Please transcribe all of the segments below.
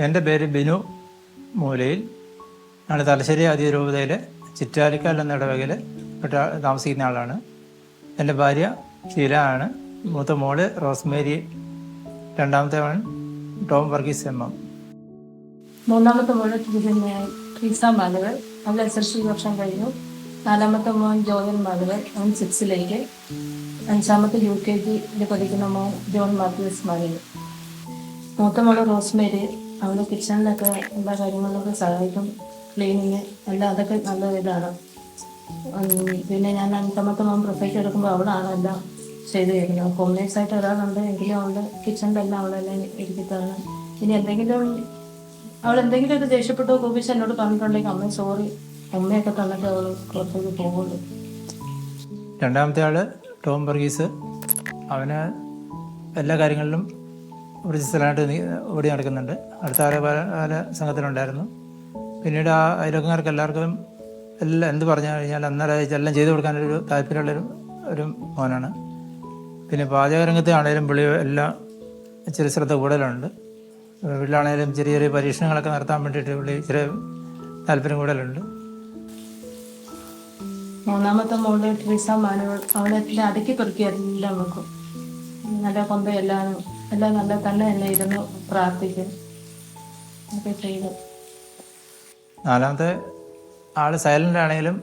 എൻ്റെ പേര് ബിനു മൂലയിൽ. ഞാൻ തലശ്ശേരി അതിരൂപതയിൽ ചിറ്റാലിക്കാൽ എന്ന ഇടവകയിൽ താമസിക്കുന്ന ആളാണ്. എൻ്റെ ഭാര്യ ഷീല ആണ്. മൂത്ത മോള് റോസ്മേരി, രണ്ടാമത്തെ അവൻ ടോം വർഗീസ് എം. മൂന്നാമത്തെ മോള് ട്രീസ മാധവൻ, അവൾ SSLC വർഷം കഴിഞ്ഞു. നാലാമത്തെ മോൻ ജോയൽ മാധവൻ, അവൻ 6ലേക്ക്. അഞ്ചാമത്തെ UKG പഠിക്കുന്ന മോൻ ജോൺ മാത്യൂസ് മാധവൻ. മൂത്ത മോള് റോസ്മേരി, അവൾ കിച്ചണിലൊക്കെ എല്ലാ കാര്യങ്ങളിലൊക്കെ സഹായിക്കും. ക്ലീനിങ് എല്ലാം അതൊക്കെ നല്ല ഇതാണ്. പിന്നെ ഞാൻ അഞ്ചാമത്തെ മോൻ പ്രൊഫൈറ്റ് എടുക്കുമ്പോൾ അവളാണ് എല്ലാം ചെയ്തു തരുന്നത്. ഹോം നേഴ്സായിട്ട് ഒരാളുണ്ട്, എങ്കിലും അവളുടെ കിച്ചണിലെല്ലാം അവളെല്ലാം ഇരിക്കുന്നതാണ്. ഇനി അവളെന്തെങ്കിലും ഒരു ദേഷ്യപ്പെട്ടോ കോപിച്ച് എന്നോട് പറഞ്ഞിട്ടുണ്ടെങ്കിൽ അമ്മ സോറി, അമ്മയൊക്കെ തന്നിട്ട് അവൾ പുറത്തേക്ക് പോകുള്ളൂ. രണ്ടാമത്തെ ആൾ ടോം വർഗീസ്. അവന് എല്ലാ കാര്യങ്ങളിലും ഊർജ്ജസ്വലമായിട്ട് ഓടി നടക്കുന്നുണ്ട്. അടുത്ത ആല സംഘത്തിലുണ്ടായിരുന്നു. പിന്നീട് ആ അയൽവക്കക്കാർക്ക് എല്ലാവർക്കും എല്ലാം എന്ത് പറഞ്ഞു കഴിഞ്ഞാൽ അന്നേരം എല്ലാം ചെയ്തു കൊടുക്കാനൊരു താല്പര്യമുള്ളൊരു മോനാണ്. പിന്നെ പാചകരംഗത്തെ ആണെങ്കിലും പുള്ളി എല്ലാം ചെറിയ ശ്രദ്ധ കൂടുതലുണ്ട്. വീട്ടിലാണെങ്കിലും ചെറിയ ചെറിയ പരീക്ഷണങ്ങളൊക്കെ നടത്താൻ വേണ്ടിയിട്ട് പുള്ളി ചെറിയ താല്പര്യം കൂടുതലുണ്ട്. മൂന്നാമത്തെ മോള് ട്രീസ മാനുവൽ, അവളെല്ലാം അടുക്കി പെറുക്കി എല്ലാം വെക്കും. നല്ല കൊന്ത എല്ലാം നല്ല തന്നെ ഇരുന്ന് പ്രാർത്ഥിക്കും ഒക്കെ ചെയ്തു. നാലാമത്തെ ആൾ സൈലൻ്റ് ആണെങ്കിലും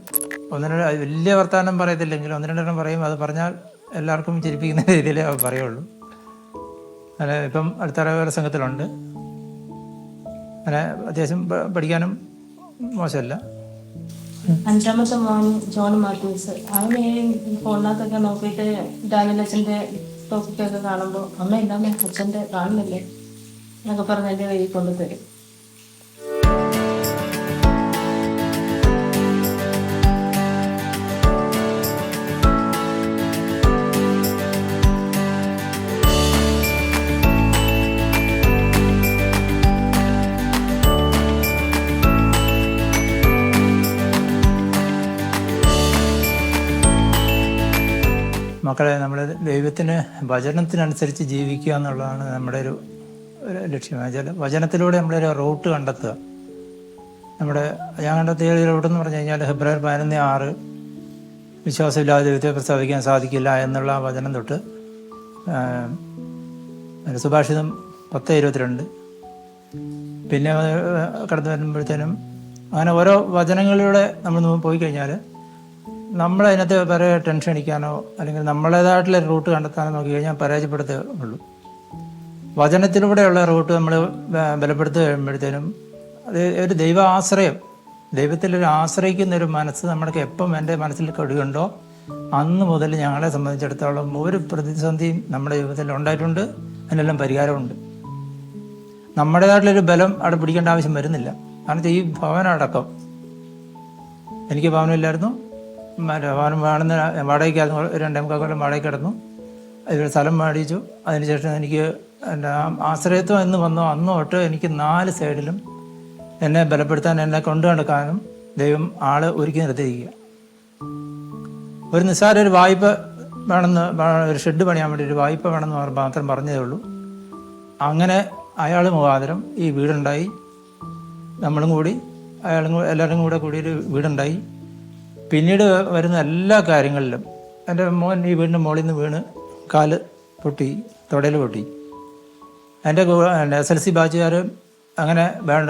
ഒന്നിനും വലിയ വർത്തമാനം പറയത്തില്ലെങ്കിലും ഒന്ന് രണ്ടെണ്ണം പറയും. അത് പറഞ്ഞാൽ എല്ലാവർക്കും ചിരിപ്പിക്കുന്ന രീതിയിലേ അവർ പറയുള്ളൂ. അങ്ങനെ ഇപ്പം അടുത്ത സംഘത്തിലുണ്ട്. അങ്ങനെ അത്യാവശ്യം പഠിക്കാനും മോശമല്ല. അഞ്ചാമത്തെ മോൻ ജോൺ മാത്യൂസ്, അവന് ഫോണിനകത്തൊക്കെ നോക്കിയിട്ട് ഡാനിയൽ അച്ഛൻ്റെ ടോപ്പിക്കൊക്കെ കാണുമ്പോൾ അമ്മ എന്താ അച്ഛൻ്റെ കാണുന്നില്ലേ എന്നൊക്കെ പറഞ്ഞ് എൻ്റെ കയ്യിൽ കൊണ്ടുതരും. മക്കളെ, നമ്മൾ ദൈവത്തിന് വചനത്തിനനുസരിച്ച് ജീവിക്കുക എന്നുള്ളതാണ് നമ്മുടെ ഒരു ലക്ഷ്യം. വചനത്തിലൂടെ നമ്മളൊരു റൂട്ട് കണ്ടെത്തുക. ഞാൻ കണ്ടെത്തിയ റൂട്ട് എന്ന് പറഞ്ഞു കഴിഞ്ഞാൽ ഫെബ്രുവരി 11:6 വിശ്വാസമില്ലാതെ ദൈവത്തെ പ്രസ്താവിക്കാൻ സാധിക്കില്ല എന്നുള്ള വചനം തൊട്ട് സുഭാഷിതം 10:22, പിന്നെ കടന്നു വരുമ്പോഴത്തേനും അങ്ങനെ ഓരോ വചനങ്ങളിലൂടെ നമ്മൾ പോയി കഴിഞ്ഞാൽ നമ്മളതിനകത്ത് വേറെ ടെൻഷൻ അടിക്കാനോ അല്ലെങ്കിൽ നമ്മളേതായിട്ടുള്ള റൂട്ട് കണ്ടെത്താനോ നോക്കി കഴിഞ്ഞാൽ പരാജയപ്പെടുത്തേ ഉള്ളൂ. വചനത്തിലൂടെയുള്ള റൂട്ട് നമ്മൾ ബലപ്പെടുത്തി കഴിയുമ്പോഴത്തേനും അത് ഒരു ദൈവാശ്രയം, ദൈവത്തിലൊരു ആശ്രയിക്കുന്നൊരു മനസ്സ് നമ്മൾക്ക് എപ്പം എൻ്റെ മനസ്സിൽ കടുകുണ്ടോ അന്ന് മുതൽ ഞങ്ങളെ സംബന്ധിച്ചിടത്തോളം ഒരു പ്രതിസന്ധിയും നമ്മുടെ ജീവിതത്തിൽ ഉണ്ടായിട്ടുണ്ട്. അതിനെല്ലാം പരിഹാരമുണ്ട്. നമ്മുടേതായിട്ടുള്ളൊരു ബലം അവിടെ പിടിക്കേണ്ട ആവശ്യം വരുന്നില്ല. കാരണം ഈ ഭവനടക്കം എനിക്ക് ഭവനമില്ലായിരുന്നു. ഭവനം വേണമെന്ന് വാടകയ്ക്കായിരുന്നു. 2.25 കൊല്ലം വാടകയ്ക്ക് കിടന്നു. ഇവിടെ സ്ഥലം മേടിച്ചു. അതിനുശേഷം എനിക്ക് എൻ്റെ ആശ്രയത്വം എന്ന് വന്നോ അന്ന് തൊട്ട് എനിക്ക് 4 സൈഡിലും എന്നെ ബലപ്പെടുത്താൻ, എന്നെ കൊണ്ടു നടക്കാനും ദൈവം ഒരുക്കി നിർത്തിയിരിക്കുക. ഒരു നിസ്സാര ഒരു വായ്പ വേണമെന്ന്, ഒരു ഷെഡ് പണിയാൻ വേണ്ടി ഒരു വായ്പ വേണമെന്ന് മാത്രം പറഞ്ഞതേ ഉള്ളൂ. അങ്ങനെ അയാൾ മുഖാന്തരം ഈ വീടുണ്ടായി. നമ്മളും കൂടി എല്ലാവരും കൂടി ഒരു വീടുണ്ടായി. പിന്നീട് വരുന്ന എല്ലാ കാര്യങ്ങളിലും എൻ്റെ മോൻ ഈ വീടിൻ്റെ മുകളിൽ നിന്ന് വീണ് കാല് പൊട്ടി, തുടയിൽ പൊട്ടി. എൻ്റെ SLC ബാച്ചുകാർ അങ്ങനെ വേണ്ട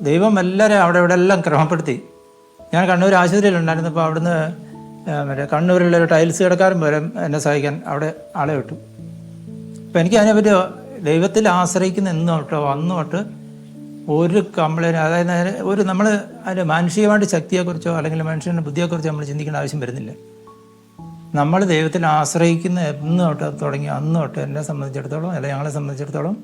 ദൈവം എല്ലാവരും ഇവിടെ എല്ലാം ക്രമപ്പെടുത്തി. ഞാൻ കണ്ണൂർ ആശുപത്രിയിലുണ്ടായിരുന്നപ്പോൾ അവിടുന്ന് കണ്ണൂരിലൊരു ടൈൽസ് കടക്കാരൻ വരെ എന്നെ സഹായിക്കാൻ അവിടെ ആളെ വിട്ടു. അപ്പം എനിക്ക് അതിനെപ്പറ്റി ദൈവത്തിൽ ആശ്രയിക്കുന്ന എന്ന് തൊട്ടോ അന്ന് തൊട്ട് ഒരു കംപ്ലൈൻറ്റ്, അതായത് നമ്മൾ അതിൻ്റെ മാനുഷികമായിട്ട് ശക്തിയെക്കുറിച്ചോ അല്ലെങ്കിൽ മനുഷ്യൻ്റെ ബുദ്ധിയെക്കുറിച്ചോ നമ്മൾ ചിന്തിക്കേണ്ട ആവശ്യം വരുന്നില്ല. നമ്മൾ ദൈവത്തിൽ ആശ്രയിക്കുന്ന എന്ന് തൊട്ട് തുടങ്ങി അന്ന് തൊട്ട് എന്നെ സംബന്ധിച്ചിടത്തോളം അല്ലെങ്കിൽ ഞങ്ങളെ സംബന്ധിച്ചിടത്തോളം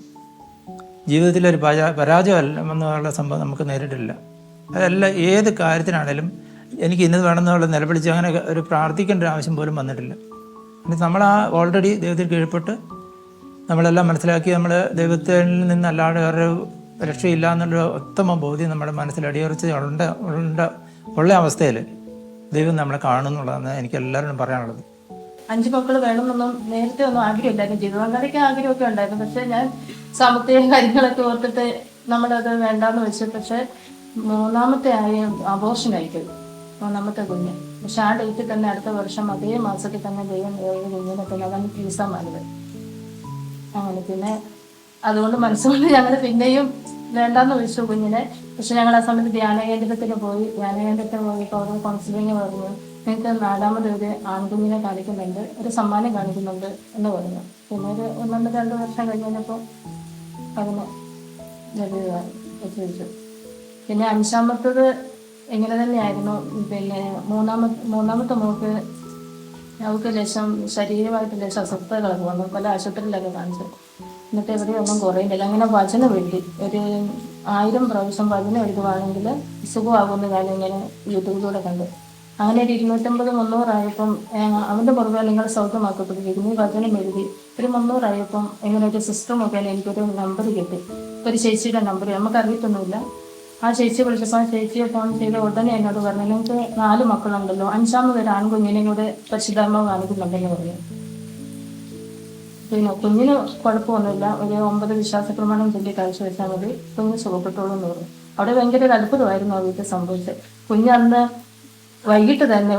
ജീവിതത്തിലൊരു പരാജയമല്ല എന്നുള്ള സംഭവം നമുക്ക് നേരിട്ടില്ല. അതെല്ലാം ഏത് കാര്യത്തിനാണേലും എനിക്ക് ഇന്നത് വേണമെന്നുള്ള നിലവിളിച്ച് അങ്ങനെ ഒരു പ്രാർത്ഥിക്കേണ്ട ആവശ്യം പോലും വന്നിട്ടില്ല. നമ്മൾ ഓൾറെഡി ദൈവത്തിൽ കീഴ്പ്പെട്ട് നമ്മളെല്ലാം മനസ്സിലാക്കി നമ്മൾ ദൈവത്തിൽ നിന്നല്ലാതെ വേറെ രക്ഷയില്ല എന്നുള്ളൊരു ഉത്തമ ബോധ്യം നമ്മുടെ മനസ്സിൽ അടിയുറച്ച് ഉള്ള അവസ്ഥയിൽ ദൈവം നമ്മളെ കാണുന്നുള്ളതാണ് എനിക്ക് എല്ലാവരോടും പറയാനുള്ളത്. 5 മക്കൾ വേണമെന്നൊന്നും നേരത്തെ ഒന്നും ആഗ്രഹമില്ലായിരുന്നു. ജീവിതകാലത്തേക്ക് ആഗ്രഹമൊക്കെ ഉണ്ടായിരുന്നു. പക്ഷെ ഞാൻ സാമ്പത്തിക കാര്യങ്ങളൊക്കെ ഓർത്തിട്ട് നമ്മളത് വേണ്ടാന്ന് വെച്ചു. പക്ഷെ മൂന്നാമത്തെ ആയ അബോർഷൻ ആയിപ്പോയി, മൂന്നാമത്തെ കുഞ്ഞ്. പക്ഷെ ആ ഡേറ്റിൽ തന്നെ അടുത്ത വർഷം അതേ മാസത്തിൽ തന്നെ ദൈവം കുഞ്ഞിനെ തന്നെ അതാണ് ട്രീസാമാനത്. അങ്ങനെ പിന്നെ അതുകൊണ്ട് മനസ്സുകൊണ്ട് ഞങ്ങൾ പിന്നെയും വേണ്ടാന്ന് വെച്ചു കുഞ്ഞിനെ. പക്ഷെ ഞങ്ങൾ ആ സമയത്ത് ധ്യാന കേന്ദ്രത്തിൽ പോയപ്പോൾ അവിടെ കൗൺസിലിങ് പറഞ്ഞു, നിങ്ങൾക്ക് 4ാമത് ഒരു ആൺകുഞ്ഞിനെ കാണിക്കുന്നുണ്ട്, ഒരു സമ്മാനം കാണിക്കുന്നുണ്ട് എന്ന് പറഞ്ഞു. പിന്നെ ഒരു 1-2 വർഷം കഴിഞ്ഞപ്പോൾ അതിന് ലഭ്യമായിരുന്നു. പിന്നെ 5ാമത്തത് ഇങ്ങനെ തന്നെയായിരുന്നു. പിന്നെ മൂന്നാമത്തെ മോക്ക് അവൾക്ക് ശരീരമായിട്ട് അസ്വസ്ഥതകളൊക്കെ വന്നു, പല ആശുപത്രിയിലൊക്കെ കാണിച്ചു. എന്നിട്ട് എവിടെയൊന്നും കുറയുന്നില്ല. അങ്ങനെ വചനം എഴുതി ഒരു 1000 പ്രാവശ്യം വചനം എഴുതുവാണെങ്കിൽ സുഖമാകുമെന്ന് ഞാനിങ്ങനെ യൂട്യൂബിലൂടെ കണ്ടു. അങ്ങനെ ഒരു 250-300 ആയപ്പം അവൻ്റെ പുറകെ നിങ്ങൾ സൗഖ്യമാക്കപ്പെട്ടിരിക്കുന്നു. ഈ വചനം എഴുതി ഒരു 300 ആയപ്പം ഇങ്ങനെ ഒരു സിസ്റ്റർ മുഖേന എനിക്കൊരു നമ്പർ കിട്ടി, ഒരു ചേച്ചിയുടെ നമ്പർ. നമുക്കറിയത്തൊന്നുമില്ല. ആ ചേച്ചിയെ വിളിച്ചപ്പോൾ ആ ചേച്ചിയെ ഫോൺ ചെയ്ത് ഉടനെ എന്നോട് പറഞ്ഞു, നിങ്ങൾക്ക് 4 മക്കളുണ്ടല്ലോ, 5ാമത് ഒരു ആൺകുഞ്ഞിനെയും കൂടെ പരിശുദ്ധാത്മാവ് കാണിക്കുന്നുണ്ടെന്ന് പറഞ്ഞു. പിന്നെ കുഞ്ഞിന് കുഴപ്പമൊന്നുമില്ല, ഒരു 9 വിശ്വാസ പ്രമാണം ചൊല്ലി കാഴ്ചവെച്ചാൽ മതി, കുഞ്ഞ് സുഖപ്പെട്ടോളൂ എന്ന് പറഞ്ഞു. അവിടെ ഭയങ്കര ഒരു അത്ഭുതമായിരുന്നു ആ വീട്ടിൽ സംഭവിച്ചത്. കുഞ്ഞ് അന്ന് വൈകിട്ട് തന്നെ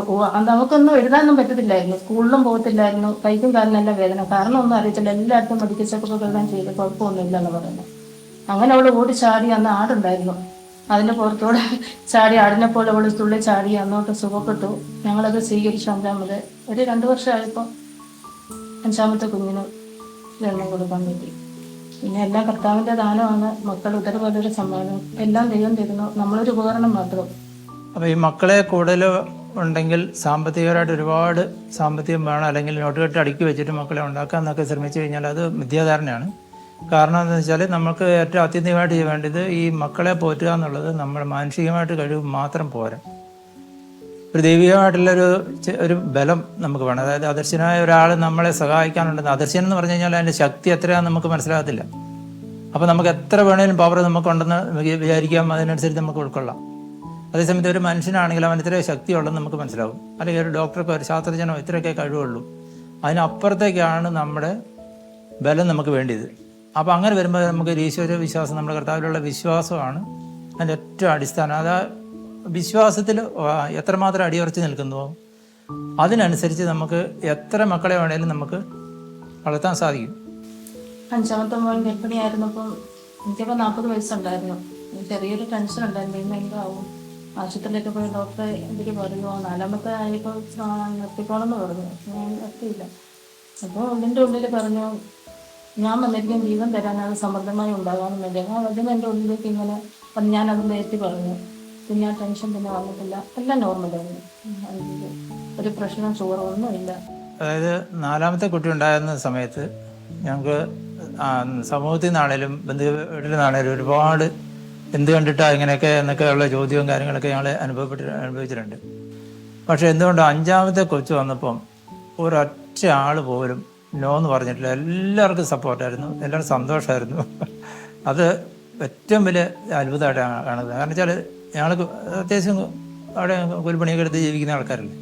നമുക്കൊന്നും എഴുതാനൊന്നും പറ്റത്തില്ലായിരുന്നു, സ്കൂളിലും പോകത്തില്ലായിരുന്നു, കൈക്കും കാലിനെല്ലാം വേദന, കാരണം ഒന്നും അറിയത്തില്ല. എല്ലായിടത്തും മെഡിക്കൽ ചെക്കപ്പുകളെല്ലാം ചെയ്ത് കുഴപ്പമൊന്നുമില്ല എന്ന് പറഞ്ഞു. അങ്ങനെ അവൾ ഓടി ചാടി, അന്ന് ആടുണ്ടായിരുന്നു, അതിൻ്റെ പുറത്തോടെ ചാടി, ആടിനെ പോലെ അവൾ തുള്ളി ചാടി അന്നോട്ട് സുഖപ്പെട്ടു. ഞങ്ങളത് സ്വീകരിച്ചു. 5ാമത് ഒരു 2 വർഷമായപ്പോൾ 5ാമത്തെ കുഞ്ഞിന് ജന്മം കൊടുക്കാൻ പറ്റി. പിന്നെ എല്ലാം കർത്താവിൻ്റെ ദാനമാണ്. മക്കൾ ഇതേപോലൊരു സമ്മാനം, എല്ലാം ദൈവം തരുന്നു, നമ്മളൊരു ഉപകരണം മാത്രം. അപ്പോൾ ഈ മക്കളെ കൂടുതൽ ഉണ്ടെങ്കിൽ സാമ്പത്തികമായിട്ട് ഒരുപാട് സാമ്പത്തികം വേണം, അല്ലെങ്കിൽ നോട്ട് കെട്ട് അടുക്കി വെച്ചിട്ട് മക്കളെ ഉണ്ടാക്കാമെന്നൊക്കെ ശ്രമിച്ചു കഴിഞ്ഞാൽ അത് മിഥ്യാധാരണയാണ്. കാരണം എന്താണെന്ന് വെച്ചാൽ നമുക്ക് ഏറ്റവും അത്യന്തികമായിട്ട് വേണ്ടത് ഈ മക്കളെ പോറ്റുക എന്നുള്ളത് നമ്മുടെ മാനസികമായിട്ട് കഴിവ് മാത്രം പോരാ, ഒരു ദൈവികമായിട്ടുള്ളൊരു ഒരു ബലം നമുക്ക് വേണം. അതായത് അദർശനായ ഒരാൾ നമ്മളെ സഹായിക്കാനുണ്ടെന്ന്. അദർശനം എന്ന് പറഞ്ഞു കഴിഞ്ഞാൽ അതിൻ്റെ ശക്തി എത്രയാണെന്ന് നമുക്ക് മനസ്സിലാകത്തില്ല. അപ്പോൾ നമുക്ക് എത്ര വേണേലും പവർ നമുക്കുണ്ടെന്ന് വിചാരിക്കാം, അതിനനുസരിച്ച് നമുക്ക് ഉൾക്കൊള്ളാം. അതേസമയത്ത് ഒരു മനുഷ്യനാണെങ്കിൽ അവൻ ഇത്രയും ശക്തിയുള്ളതെന്ന് നമുക്ക് മനസ്സിലാവും. അല്ലെങ്കിൽ ഒരു ഡോക്ടർക്കോ ഒരു ശാസ്ത്രജ്ഞനോ ഇത്രയൊക്കെ കഴിവുള്ളൂ, അതിനപ്പുറത്തേക്കാണ് നമ്മുടെ ബലം നമുക്ക് വേണ്ടിയത്. അപ്പോൾ അങ്ങനെ വരുമ്പോൾ നമുക്ക് ഈശ്വര വിശ്വാസം, നമ്മുടെ കർത്താവിലുള്ള വിശ്വാസമാണ് അതിൻ്റെ ഏറ്റവും അടിസ്ഥാനം. അത് വിശ്വാസത്തിൽ എത്രമാത്രം അടിയുറച്ച് നിൽക്കുന്നുവോ അതിനനുസരിച്ച് നമുക്ക് എത്ര മക്കളെ വേണേലും നമുക്ക് വളർത്താൻ സാധിക്കും. 5ാമത്തെ മോൻ ഗർഭിണിയായിരുന്നപ്പം എനിക്കിപ്പോൾ 40 വയസ്സുണ്ടായിരുന്നു. ചെറിയൊരു ടെൻഷൻ ഉണ്ടായിരുന്നു, ഇന്ന് എന്താവും. ആശുപത്രിയിലൊക്കെ പോയി ഡോക്ടറെ എന്തൊക്കെ പറഞ്ഞു, 4ാമത്തെ ആയപ്പോൾ നിർത്തിക്കോണമെന്ന് പറഞ്ഞു. ഞാൻ നിർത്തിയില്ല. അപ്പോൾ അതിൻ്റെ ഉള്ളിൽ പറഞ്ഞു, ഞാൻ വന്നിരിക്കും ജീവൻ തരാൻ, അത് സമൃദ്ധമായി ഉണ്ടാകാനും വേണ്ടി. അതിന് എൻ്റെ ഉള്ളിലേക്ക് ഇങ്ങനെ ഞാൻ അതിൻ്റെ എത്തി പറഞ്ഞു. പിന്നെ ആ ടെൻഷൻ പിന്നെ വന്നിട്ടില്ല, എല്ലാം നോർമലായിരുന്നു. ഒരു പ്രശ്നം ചോറൊന്നുമില്ല. അതായത് 4ാമത്തെ കുട്ടി ഉണ്ടായിരുന്ന സമയത്ത് ഞങ്ങൾക്ക് സമൂഹത്തിൽ നിന്നാണേലും ബന്ധു വീട്ടിൽ നിന്നാണേലും ഒരുപാട് എന്ത് കണ്ടിട്ടാണ് ഇങ്ങനെയൊക്കെ എന്നൊക്കെയുള്ള ചോദ്യവും കാര്യങ്ങളൊക്കെ ഞങ്ങൾ അനുഭവിച്ചിട്ടുണ്ട്. പക്ഷേ എന്തുകൊണ്ട് 5ാമത്തെ കൊച്ചു വന്നപ്പം ഒരൊറ്റ ആൾ പോലും നോ എന്ന് പറഞ്ഞിട്ടില്ല. എല്ലാവർക്കും സപ്പോർട്ടായിരുന്നു, എല്ലാവർക്കും സന്തോഷമായിരുന്നു. അത് ഏറ്റവും വലിയ അത്ഭുതമായിട്ടാണ് കാണുന്നത്. കാരണം വെച്ചാൽ ഞങ്ങൾ അത്യാവശ്യം അവിടെ കൂലിപ്പണിയൊക്കെ എടുത്ത് ജീവിക്കുന്ന ആൾക്കാരല്ലേ.